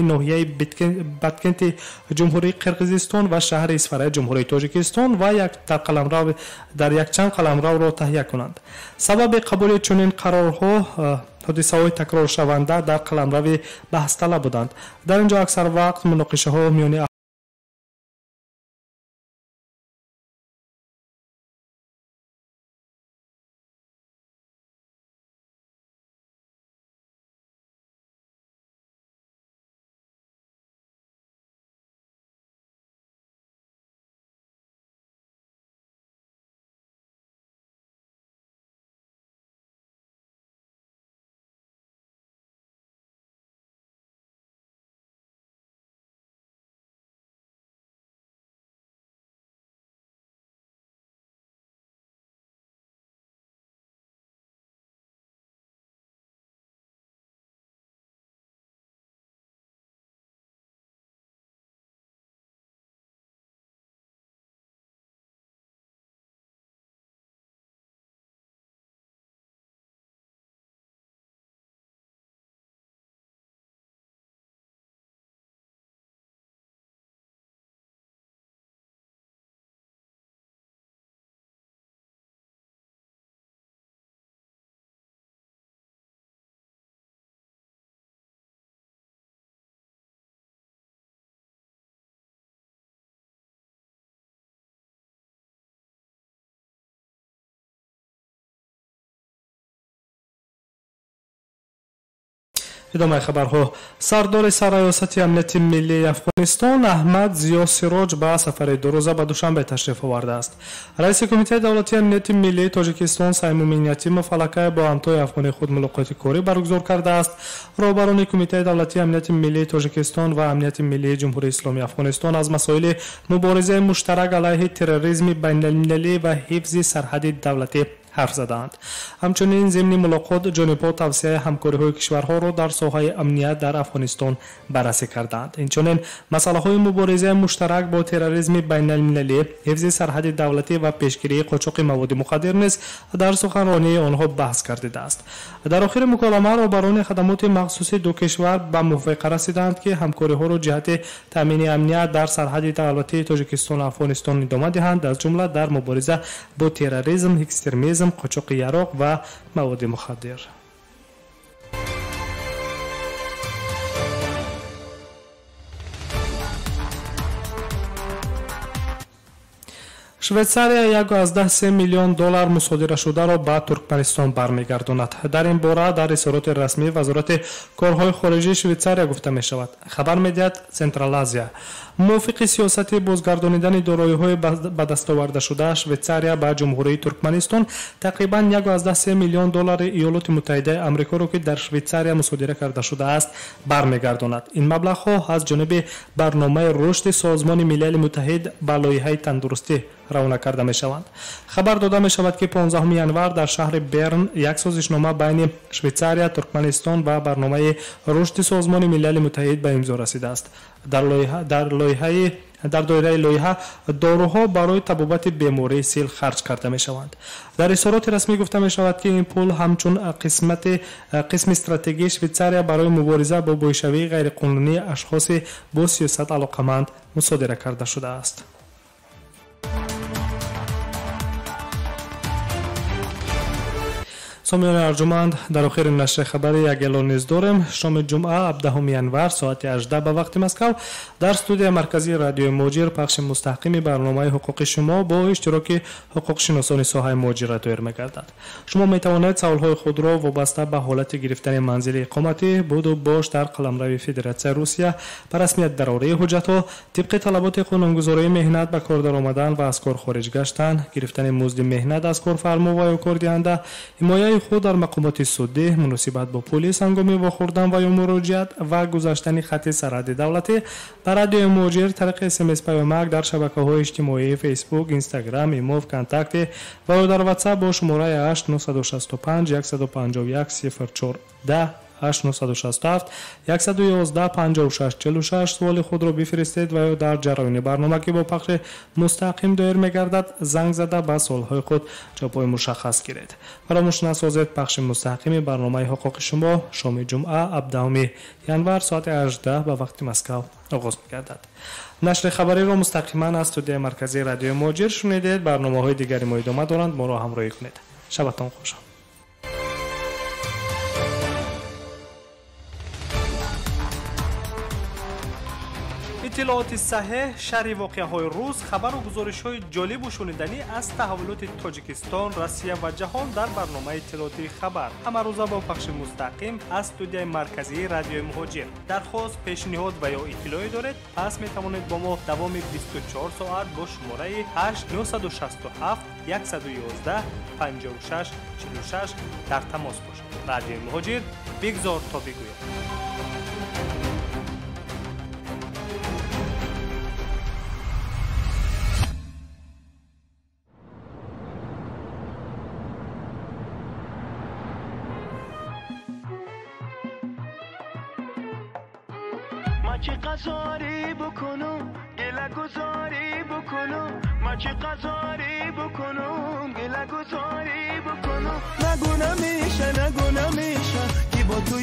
ناحیه بدکنت جمهوری قرقیزستان و شهر اسفرای جمهوری تاجیکستان و در یک چند قلمرو را تهیه کنند. سبب قبول چنین قرارها حادثه‌های تکرار شونده در قلمرو بحث طلب بودند. در اینجا اکثر وقت مناقشه ها میان ادامه خبرها. سردار سرریاست امنیت ملی افغانستان احمد ضیا سراج به سفر دو روزه به دوشنبه تشریف آورده است. رئیس کمیته دولتی امنیت ملی تاجیکستان صمیم یتیم فلکه با همتای افغان خود ملاقات کاری برگزار کرده است. رهبران کمیته دولتی امنیت ملی تاجیکستان و امنیت ملی جمهوری اسلامی افغانستان از مسائل مبارزه مشترک علیه تروریسم بین المللی و حفظ سرحد دولتی حرف زدند. همچنین ضمن ملاقات جانبها توسعه همکاری‌های کشورها را در ساحه امنیت در افغانستان بررسی کردند. اینچنین مسائل مبارزه مشترک با تروریسم بین المللی، حفظ سرحد دولتی و پیشگیری قاچاق مواد مخدر نیز در سخنرانی آنها بحث گردیده است. در آخر مکالمه رهبران خدمات مخصوص دو کشور به موافقه رسیدند که همکاری‌ها را جهت تامین امنیت در سرحد دولتی تاجیکستان و افغانستان ادامه دهند، از جمله در مبارزه با تروریسم، اکستریمیسم، قاچاق یراق و مواد مخدر. شویتساریا 1.3 میلیون دلار مصادره شده را به ترکمنستان برمیگرداند. در این باره در اظهارات رسمی وزارت کارهای خارجه شویتساریا گفته می شود. خبر می‌دهد سنترال آسیا موافق سیاست بازگردانیدن دارایی‌های به دست آورده شده شویتساریا به جمهوری ترکمنستان تقریباً 1.3 میلیون دلار ایالات متحده آمریکا را که در شویتساریا مصادره کرده شده است برمیگرداند. این مبلغ‌ها از جانب برنامه رشد سازمان ملل متحد به لایحه تندرستی روانه کرده می شوند. خبر داده می شود که 15 ینور در شهر برن یک سازشنامه بین شویتساریا، ترکمنستان و برنامه رشد سازمان ملل متحد به امضا رسیده است. در دایره لایحه داروها برای تبابت بیماری سیل خرج کرده می شوند. در اظهارات رسمی گفته می شود که این پول همچون قسم استراتژی شویتساریا برای مبارزه با بویشوی غیرقانونی اشخاص با سیاست علاقمند مصادره کرده شده است. سامیان ارجمند، در آخر نشر خبری یک اعلان نیز داریم. شام جمعه 17 ینور ساعت 18 به وقت مسکو در استودیو مرکزی رادیو موجیر پخش مستقیم برنامه حقوق شما با اشتراک حقوق شناسان ساحه موجیر دایر می‌گردد. شما می‌توانید سوال‌های خود را وابسته به حالت گرفتن منزل اقامتی بود و باش در قلمرو فدراسیون روسیه به رسمیت درباره حجت‌ها طبق طلبات قانونگذاری مهنت به کار درآمدن و از کار خارج گشتن، گرفتن مزد مهنت از کارفرما و کاردهنده، حمایت خود در مقامات سودی، مناسبت با پلیس هنگام واخوردن و یا مراجعت و گذشتن خط سرحد دولتی به رادیو موجیر طریق SMS پیامک در شبکه‌های اجتماعی فیسبوک، اینستاگرام، ایمو، کانتاکت و در واتساپ با شماره 8965 151 0410 8967 111 56 46 سوال خود را بفرستید و یا در جریان برنامه که با پخش مستقیم دایر می‌گردد زنگ زده به سوال‌های خود جواب مشخص گیرید. فراموش نسازید پخش مستقیم برنامه حقوق شما شام جمعه 17 ینور ساعت 18 به وقت مسکو آغاز می‌گردد. نشر خبری را مستقیما از استودیو مرکزی رادیو مهاجر شنیدید. برنامه‌های دیگری ما ادامه دارند. ما را همراهی کنید. شبتان خوش. اطلاعات صحیح، شرح واقعه‌های روز، خبر و گزارش‌های جالب و شنیدنی از تحولات تاجیکستان، روسیه و جهان در برنامه اطلاعاتی خبر. همه روزه با پخش مستقیم از استودیو مرکزی رادیو مهاجر. درخواست، پیشنهاد و یا اطلاعی دارید؟ پس می‌توانید با ما دوام 24 ساعت با شماره 8967 111 56 46 در تماس باشید. رادیو مهاجر، بگذار تا بگوید. چه قزاری بکنم گله گذاری بکنم ما چه قزاری بکنم گله گذاری بکنم نگو نمیشه که با تو